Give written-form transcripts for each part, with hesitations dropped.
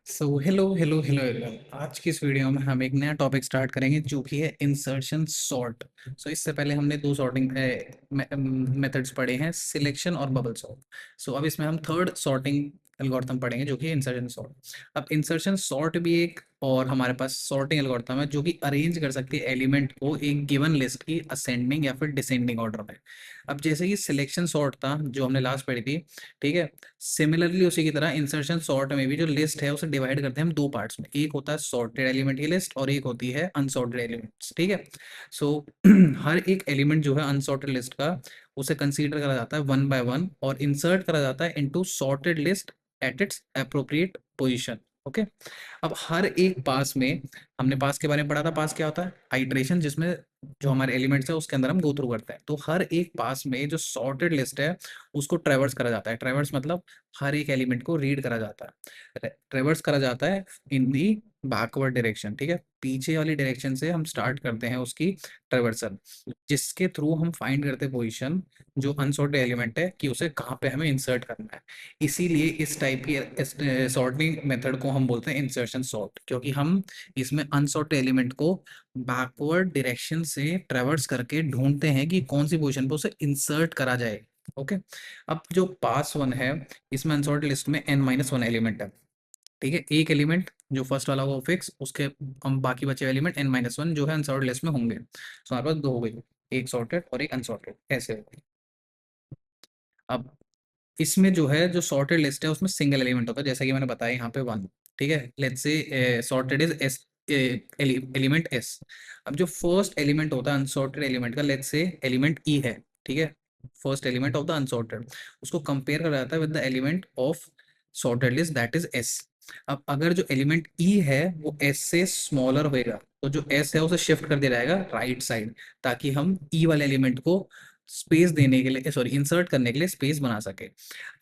So hello hello hello everyone. आज की इस वीडियो में हम एक नया टॉपिक स्टार्ट करेंगे जो कि है इंसर्शन सॉर्ट। सो इससे पहले हमने दो सॉर्टिंग मेथड्स पढ़े हैं, सिलेक्शन और बबल सॉर्ट। सो अब इसमें हम थर्ड सॉर्टिंग एल्गोरिथम पढ़ेंगे जो कि इंसर्शन सॉर्ट। अब इंसर्शन सॉर्ट भी एक और हमारे पास सॉर्टिंग एल्गोरिथम है जो कि अरेंज कर सकती है एलिमेंट को एक गिवन लिस्ट की असेंडिंग या फिर डिसेंडिंग ऑर्डर में। अब जैसे कि सिलेक्शन सॉर्ट था जो हमने लास्ट पढ़ी थी, ठीक है, सिमिलरली उसी की तरह इंसर्शन सॉर्ट में भी जो लिस्ट है उसे डिवाइड करते हैं हम दो पार्ट्स में। एक होता है सॉर्टेड एलिमेंट की लिस्ट और एक होती है अनसॉर्टेड एलिमेंट्स, ठीक है। सो हर एक एलिमेंट जो है अनसॉर्टेड लिस्ट का उसे कंसीडर करा जाता है वन बाय वन और इंसर्ट करा जाता है into sorted list at its appropriate position. Okay. अब हर एक पास में, हमने पास के बारे में पढ़ा था, पास क्या होता है, आइट्रेशन, जिसमें जो हमारे एलिमेंट्स है उसके अंदर हम गो थ्रू करते हैं। तो हर एक पास में जो सॉर्टेड लिस्ट है उसको ट्रैवर्स करा जाता है। ट्रैवर्स मतलब हर एक एलिमेंट को रीड करा जाता है, ट्रैवर्स करा जाता है इन दी बैकवर्ड डायरेक्शन, ठीक है। पीछे वाली डायरेक्शन से हम स्टार्ट करते हैं उसकी ट्रैवर्सल, जिसके थ्रू हम फाइंड करते हैं पोजीशन जो अनसॉर्टेड एलिमेंट है कि उसे कहाँ पे हमें इंसर्ट करना है। इसीलिए इस टाइप की सॉर्टिंग मेथड को हम बोलते हैं इंसर्शन सॉर्ट, क्योंकि हम इसमें अनसॉर्टेड एलिमेंट को बैकवर्ड डायरेक्शन से ट्रैवर्स करके ढूंढते हैं कि कौन सी पोजीशन पे उसे इंसर्ट करा जाए। ओके। अब जो पास वन है, इसमें अनसॉर्टेड लिस्ट में n माइनस वन एलिमेंट है, ठीक है। एक एलिमेंट जो फर्स्ट वाला वो फिक्स, उसके हम बाकी बचे हुए एलिमेंट n माइनस वन जो है अनसॉर्टेड लिस्ट में होंगे। तो हमारे पास दो हो गई, एक सॉर्टेड और एक अनसॉर्टेड, ऐसे हो गई। अब इसमें जो है जो सॉर्टेड लिस्ट है उसमें सिंगल एलिमेंट होता है, जैसा कि मैंने बताया यहाँ पे वन, ठीक है। Let's say sorted is S, element S. अब जो फर्स्ट एलिमेंट होता है अनसॉर्टेड एलिमेंट का, लेट्स से एलिमेंट ई है, ठीक है, first element of the unsorted, उसको कंपेयर करा जाता है with the element of sorted list that is S. अब अगर जो एलिमेंट ई है वो एस से स्मॉलर होएगा तो जो एस है उसे शिफ्ट कर दिया जाएगा राइट साइड, ताकि हम ई वाले एलिमेंट को स्पेस देने के लिए, सॉरी, इंसर्ट करने के लिए स्पेस बना सके।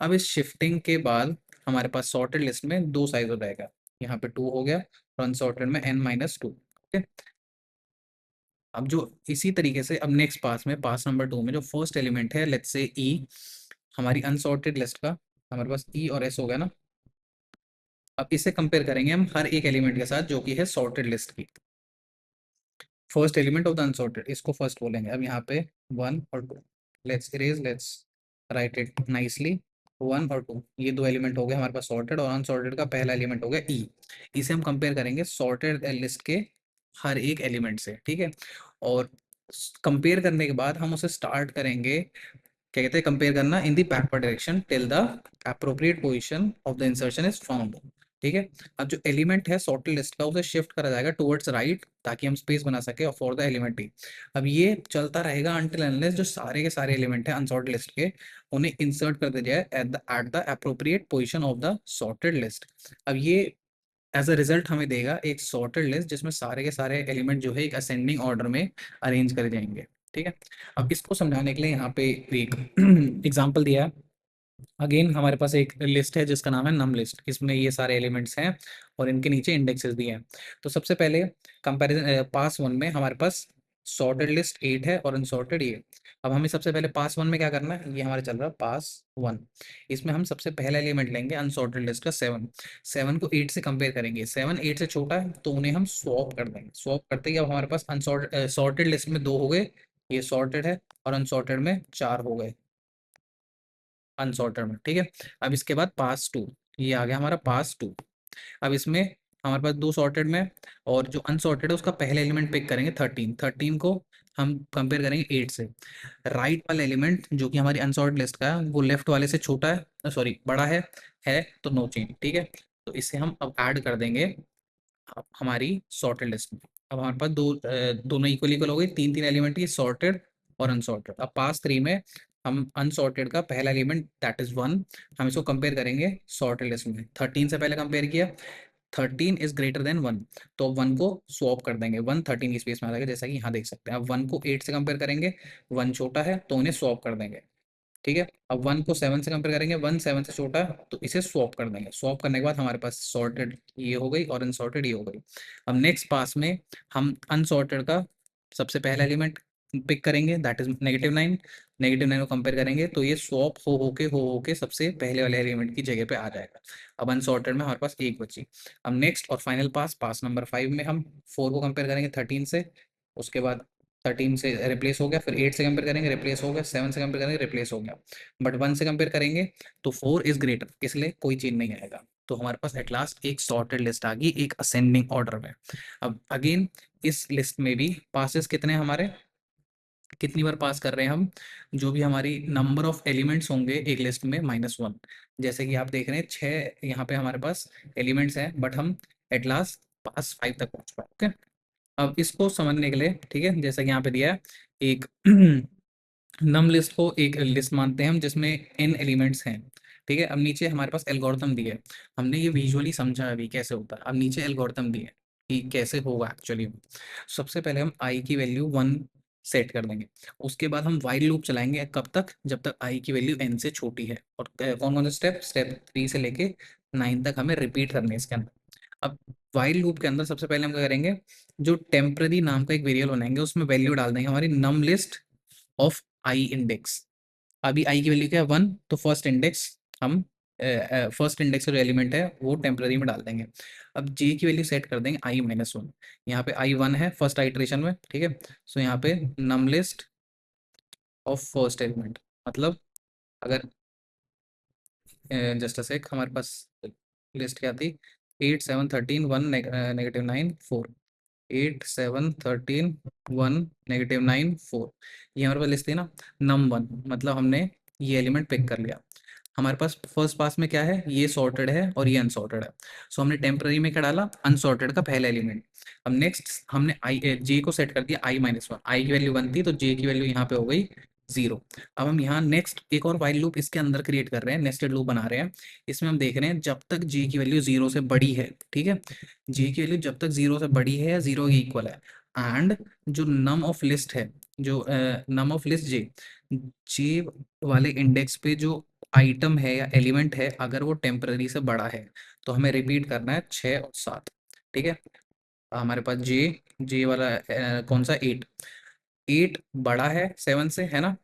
अब इस शिफ्टिंग के बाद हमारे पास सॉर्टेड लिस्ट में दो साइज हो जाएगा, यहाँ पे टू हो गया और अनसॉर्टेड में n माइनस टू। ओके। अब जो इसी तरीके से अब नेक्स्ट पास में, पास नंबर टू में जो फर्स्ट एलिमेंट है लेट्स से e, हमारी अनसॉर्टेड लिस्ट का हमारे पास e और s हो गया ना। अब इसे कंपेयर करेंगे हम हर एक एलिमेंट के साथ जो कि है सॉर्टेड लिस्ट की, first element of the unsorted, इसको फर्स्ट बोलेंगे। अब यहाँ पे वन और two, let's erase, let's write it nicely. One और टू ये दो एलिमेंट हो गए हमारे पास सॉर्टेड, और अनसॉर्टेड का पहला एलिमेंट हो गया ई। इसे हम कंपेयर करेंगे सॉर्टेड लिस्ट के हर एक एलिमेंट से, ठीक है। और कंपेयर करने के बाद हम उसे स्टार्ट करेंगे, क्या कहते हैं, कंपेयर करना in the backward direction till the appropriate position of the insertion is found, ठीक है। अब जो एलिमेंट है सॉर्टेड लिस्ट का उसे शिफ्ट करा जाएगा टुवर्ड्स राइट ताकि हम स्पेस बना सके फॉर द एलिमेंट ही। अब ये चलता रहेगा अनटिल अनलेस जो सारे के सारे एलिमेंट हैं अनसॉर्टेड लिस्ट के उन्हें इंसर्ट कर दिया जाए at the appropriate position of the sorted list. अब ये एज अ रिजल्ट हमें देगा एक सॉर्टेड लिस्ट जिसमें सारे के सारे एलिमेंट जो है एक असेंडिंग ऑर्डर में अरेंज करे जाएंगे, ठीक है। अब इसको समझाने के लिए यहाँ पे एक एग्जांपल दिया है। अगेन हमारे पास एक लिस्ट है जिसका नाम है नम लिस्ट, इसमें ये सारे एलिमेंट्स हैं और इनके नीचे इंडेक्सेस दिए हैं। तो सबसे पहले कंपैरिजन, पास वन में हमारे पास सॉर्टेड लिस्ट 8 है और अनसॉर्टेड ये। अब हमें सबसे पहले पास वन में क्या करना है, ये हमारा चल रहा है पास वन, इसमें हम सबसे पहला एलिमेंट लेंगे अनसॉर्टेड लिस्ट का सेवन। सेवन को 8 से कंपेयर करेंगे, सेवन 8 से छोटा है तो उन्हें हम स्वॉप कर देंगे। स्वॉप करते ही अब हमारे पास अनसॉर्टेड सॉर्टेड लिस्ट में दो हो गए, ये सॉर्टेड है, और अनसॉर्टेड में चार हो गए अनसॉर्टेड में, ठीक है। अब इसके बाद पास टू, ये आ गया हमारा पास टू। अब इसमें हमारे पास दो सॉर्टेड में, और जो अनसॉर्टेड है उसका पहला एलिमेंट पिक करेंगे थर्टीन, थर्टीन को हम कंपेयर करेंगे एट से। राइट वाला एलिमेंट जो कि हमारी अनसॉर्टेड लिस्ट का है वो लेफ्ट वाले से छोटा है, सॉरी बड़ा है तो नो चेंज, ठीक है। तो इसे हम अब ऐड कर देंगे हमारी सॉर्टेड लिस्ट में। अब हमारे पास दोनों इक्वल इक्वल हो गई, तीन तीन एलिमेंट की सॉर्टेड और अनसॉर्टेड। अब पास थ्री में हम अनसॉर्टेड का पहला एलिमेंट दैट इज वन, हम इसको कंपेयर करेंगे सॉर्टेड लिस्ट में। थर्टीन से पहले कंपेयर किया, thirteen is greater then one, तो वन को स्वॉप कर देंगे, वन थर्टीन की स्पेस में आ जाएगा जैसा कि यहाँ देख सकते हैं। अब वन को एट से कंपेयर करेंगे, वन छोटा है तो उन्हें स्वॉप कर देंगे, ठीक है। अब वन को सेवन से कंपेयर करेंगे, वन सेवन से छोटा है तो इसे स्वॉप कर देंगे। स्वॉप करने के बाद हमारे पास सॉर्टेड ये हो गई और अनसॉर्टेड ये हो गई। अब नेक्स्ट पास में हम अनसॉर्टेड का सबसे पहला एलिमेंट पिक करेंगे, दैट इज -9। -9 को कंपेयर करेंगे तो ये स्वैप हो के सबसे पहले वाले एलिमेंट की जगह पे आ जाएगा। अब अनसॉर्टेड में हमारे पास एक बची। अब नेक्स्ट और फाइनल पास, पास नंबर 5 में हम 4 को कंपेयर करेंगे 13 से, उसके बाद 13 से रिप्लेस हो गया, फिर 8 से कंपेयर करेंगे रिप्लेस हो गया, 7 से कंपेयर करेंगे रिप्लेस हो गया, बट 1 से कंपेयर करेंगे तो 4 इज ग्रेटर, इसलिए कोई चेंज नहीं आएगा। तो हमारे पास एट लास्ट एक सॉर्टेड लिस्ट आ गई, एक असेंडिंग ऑर्डर में। अब अगेन इस लिस्ट में भी पासेस कितने हैं हमारे, कितनी बार पास कर रहे हैं हम, जो भी हमारी नंबर ऑफ एलिमेंट्स होंगे एक लिस्ट में -1। जैसे कि आप देख रहे हैं 6 यहाँ पे हमारे पास एलिमेंट्स हैं, बट हम एट लास्ट पास 5 तक पहुंच पाए। ओके, अब इसको समझने के लिए, ठीक है, जैसा कि यहाँ पे दिया है एक नम लिस्ट को एक लिस्ट मानते हैं हम जिसमें n एलिमेंट्स हैं। ठीक है, अब नीचे हमारे पास एल्गोरिथम दिया है, हमने ये विजुअली समझा अभी कैसे होता है। अब नीचे एल्गोरिथम दिया है कि कैसे होगा एक्चुअली। सबसे पहले हम i की वैल्यू 1 सेट कर देंगे, उसके बाद हम वाइल लूप चलाएंगे, कब तक, जब तक i की वैल्यू n से छोटी है। और कौन कौन से स्टेप, स्टेप 3 से लेके 9 तक हमें रिपीट करने हैं इसके अंदर। अब वाइल लूप के अंदर सबसे पहले हम क्या करेंगे, जो टेम्पररी नाम का एक वेरिएबल बनाएंगे, उसमें वैल्यू डाल देंगे हमारी नम लिस्ट ऑफ आई इंडेक्स। अभी आई की वैल्यू क्या है 1, तो फर्स्ट इंडेक्स हम फर्स्ट इंडेक्स का जो एलिमेंट है वो टेम्पररी में डाल देंगे। अब जे की वैल्यू सेट कर देंगे i-1। यहाँ पे i1 है फर्स्ट आइट्रेशन में, ठीक है। सो यहाँ पे नम लिस्ट ऑफ फर्स्ट एलिमेंट, मतलब अगर जस्ट अ सेक, हमारे पास लिस्ट क्या थी, 8 7 13 1 -9 4, 8 7 13 1 -9 4, ये हमारे पास लिस्ट थी ना। num1 मतलब हमने ये एलिमेंट पिक कर लिया। हमारे पास फर्स्ट पास में क्या है, ये सॉर्टेड है और ये अनसॉर्टेड है। सो हमने टेम्पररी में क्या डाला, अनसॉर्टेड का पहला एलिमेंट। अब नेक्स्ट हमने आई जे को सेट कर दिया i-1, आई की वैल्यू 1 थी तो जे की वैल्यू यहाँ पे हो गई 0। अब हम यहाँ नेक्स्ट एक और वाइल लूप इसके अंदर क्रिएट कर रहे हैं, नेस्टेड लूप बना रहे हैं। इसमें हम देख रहे हैं जब तक जे की वैल्यू 0 से बड़ी है, ठीक है, जे की वैल्यू जब तक 0 से बड़ी है या 0 के इक्वल है, एंड जो नम ऑफ लिस्ट है, जो नम ऑफ लिस्ट जे, जे वाले इंडेक्स पे जो आइटम है या एलिमेंट है, अगर वो टेम्पररी से बड़ा है तो हमें रिपीट करना है 6 और 7। ठीक है, हमारे पास जे, जे वाला कौन सा, 8, 8 बड़ा है 7 से, है ना,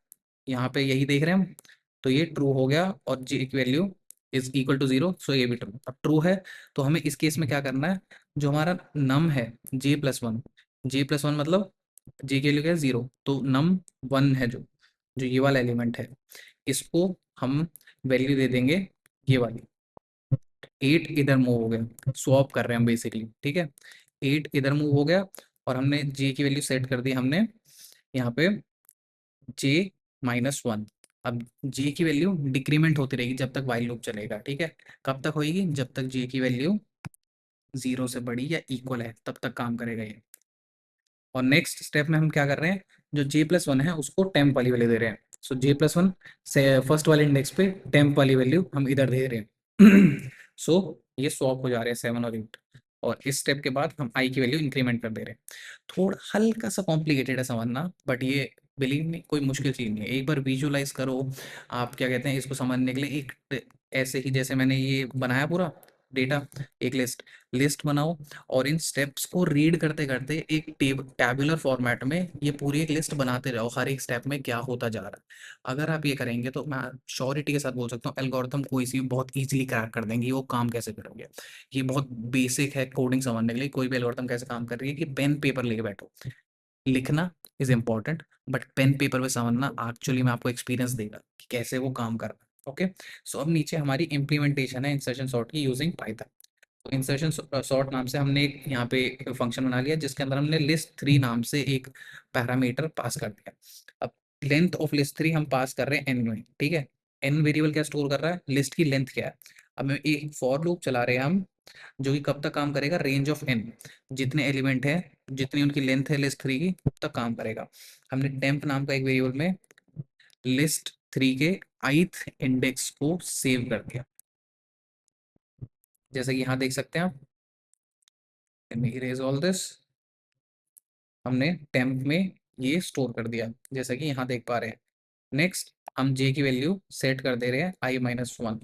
यहाँ पे यही देख रहे हैं हम। तो ये ट्रू हो गया और जे की वैल्यू इज इक्वल टू 0, सो ये भी ट्रू। अब ट्रू है तो हमें इस केस में क्या करना है, जो हमारा नम है j+1, j+1 मतलब जे की वैल्यू क्या है 0, तो नम 1 है, जो जो ये वाला एलिमेंट है, इसको हम वैल्यू दे देंगे ये वाली। 8 इधर मूव हो गया, स्वैप कर रहे हैं हम बेसिकली, ठीक है। 8 इधर मूव हो गया और हमने जे की वैल्यू सेट कर दी हमने यहाँ पे j-1। अब जे की वैल्यू डिक्रीमेंट होती रहेगी जब तक वाइल लूप चलेगा, ठीक है। कब तक होगी, जब तक जे की वैल्यू 0 से बड़ी या इक्वल है तब तक काम करेगा ये। और नेक्स्ट स्टेप में हम क्या कर रहे हैं, जो j+1 है उसको टेम्प वाली वैल्यू दे रहे हैं। सो j+1 से फर्स्ट वाले इंडेक्स पे टेम्प वाली वैल्यू हम इधर दे रहे हैं। सो ये स्वैप हो जा रहे हैं 7 और 8, और इस स्टेप के बाद हम i की वैल्यू इंक्रीमेंट कर दे रहे हैं। थोड़ा हल्का सा कॉम्प्लिकेटेड है समझना, बट ये बिलीव नहीं कोई मुश्किल चीज़ नहीं है, एक बार विजुअलाइज करो। आप क्या कहते हैं इसको समझने के लिए, एक ऐसे ही जैसे मैंने ये बनाया पूरा डेटा, एक लिस्ट, लिस्ट बनाओ, और इन स्टेप्स को रीड करते करते एक टैबुलर फॉर्मेट में ये पूरी एक लिस्ट बनाते रहो, हर एक स्टेप में क्या होता जा रहा है। अगर आप ये करेंगे तो मैं श्योरिटी के साथ बोल सकता हूँ एल्गोरिथम कोई सी भी बहुत इजीली क्रैक कर देंगे, वो काम कैसे करोगे। ये बहुत बेसिक है कोडिंग समझने के लिए, कोई भी एल्गोरिथम कैसे काम कर रही है, कि पेन पेपर लेके बैठो, लिखना is important, but pen paper पे समझना एक्चुअली में आपको एक्सपीरियंस देगा कि कैसे वो काम कर रहा है। ओके, सो अब नीचे हमारी इम्प्लीमेंटेशन है इंसर्शन सॉर्ट की यूजिंग पाइथन। तो इंसर्शन सॉर्ट नाम से हमने एक यहाँ पे फंक्शन बना लिया जिसके अंदर हमने लिस्ट 3 नाम से एक पैरामीटर पास कर दिया। अब लेंथ ऑफ लिस्ट 3 हम पास कर रहे हैं एन में, ठीक है। एन वेरिएबल क्या स्टोर कर रहा है, लिस्ट की लेंथ क्या है। अब एक फॉर लूप चला रहे हैं हम, जो कि कब तक काम करेगा, रेंज ऑफ एन, जितने एलिमेंट है, जितनी उनकी लेंथ है लिस्ट 3 की, तब तक काम करेगा। हमने टेम्प नाम का एक वेरिएबल में लिस्ट 3 के ith इंडेक्स को सेव कर दिया, जैसे कि यहाँ देख सकते हैं आप। Let me erase all this। हमने टेम्प में ये स्टोर कर दिया जैसा कि यहाँ देख पा रहे हैं। नेक्स्ट हम जे की वैल्यू सेट कर दे रहे हैं i-1।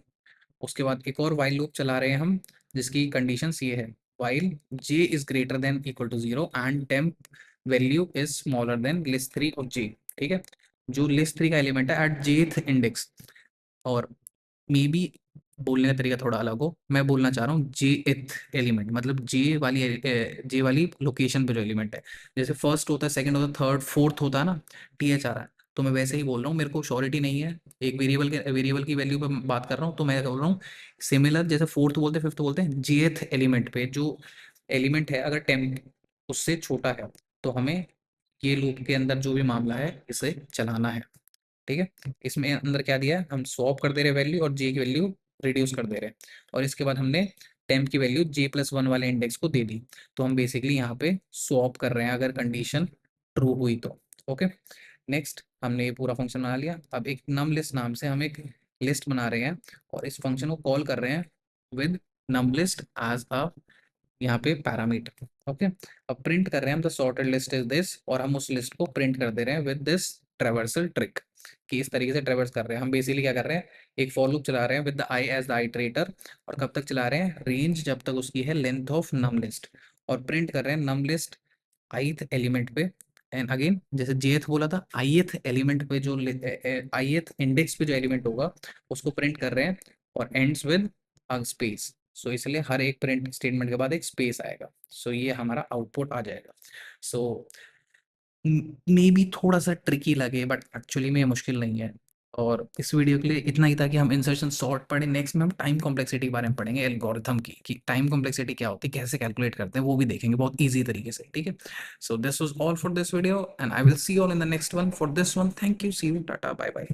उसके बाद एक और वाइल लूप चला रहे हैं हम, जिसकी कंडीशंस ये है, while J is greater than equal to 0 and temp value is smaller than list 3 of J. ठीक है, जो लिस्ट 3 का एलिमेंट है एट जेथ इंडेक्स, और मे बी बोलने का तरीका थोड़ा अलग हो, मैं बोलना चाह रहा हूँ जे एथ एलिमेंट, मतलब जे वाली लोकेशन पे जो एलिमेंट है, जैसे फर्स्ट होता है, सेकंड होता है, थर्ड फोर्थ होता है ना, टीएच आ रहा है, तो मैं वैसे ही बोल रहा हूँ, मेरे को श्योरिटी नहीं है, एक वेरिएबल की वैल्यू पे बात कर रहा हूँ, तो मैं बोल रहा हूँ सिमिलर, जैसे फोर्थ बोलते हैं फिफ्थ बोलते हैं, जेथ एलिमेंट पे जो एलिमेंट है अगर टेम्प उससे छोटा है, तो हमें ये लूप के अंदर जो भी मामला है इसे चलाना है। ठीक है, इसमें अंदर क्या दिया है, हम स्वैप कर दे रहे हैं वैल्यू, और जे की वैल्यू रिड्यूस कर दे रहे हैं, और इसके बाद हमने टेम्प की वैल्यू J+1 वाले इंडेक्स को दे दी, तो हम बेसिकली यहाँ पे स्वैप कर रहे हैं अगर कंडीशन ट्रू हुई तो। ओके, नेक्स्ट हमने ये पूरा फंक्शन बना लिया। अब एक नम लिस्ट नाम से हम एक लिस्ट बना रहे हैं, और इस फंक्शन को कॉल कर रहे हैं with num list as a यहाँ पे पैरामीटर। ओके, अब प्रिंट कर रहे हैं हम the sorted list is this, और हम उस लिस्ट को प्रिंट कर दे रहे हैं विद दिस ट्रेवर्सल ट्रिक, कि इस तरीके से ट्रेवर्स कर रहे हैं हम। बेसिकली क्या कर रहे हैं, एक फॉर लूप चला रहे हैं with the i as the iterator, और कब तक चला रहे हैं, रेंज जब तक उसकी है लेंथ ऑफ नम लिस्ट, और प्रिंट कर रहे हैं नम लिस्ट ith एलिमेंट पे। एंड अगेन जैसे jth बोला था, ith एलिमेंट पे जो ith इंडेक्स पे जो एलिमेंट होगा उसको प्रिंट कर रहे हैं, और एंड्स विद अ स्पेस, सो इसलिए हर एक प्रिंट स्टेटमेंट के बाद एक स्पेस आएगा, सो ये हमारा आउटपुट आ जाएगा। सो मे बी थोड़ा सा ट्रिकी लगे, बट एक्चुअली में ये मुश्किल नहीं है। और इस वीडियो के लिए इतना ही था कि हम इंसर्शन सॉर्ट पढ़े। नेक्स्ट में हम टाइम कॉम्प्लेक्सिटी के बारे में पढ़ेंगे, एल्गोरिथम की, कि टाइम कॉम्प्लेक्सिटी क्या होती है, कैसे कैलकुलेट करते हैं, वो भी देखेंगे बहुत ईजी तरीके से। ठीक है, so this was all for this video, and I will see you all in the next one. For this one, thank you, see you, tata, bye bye.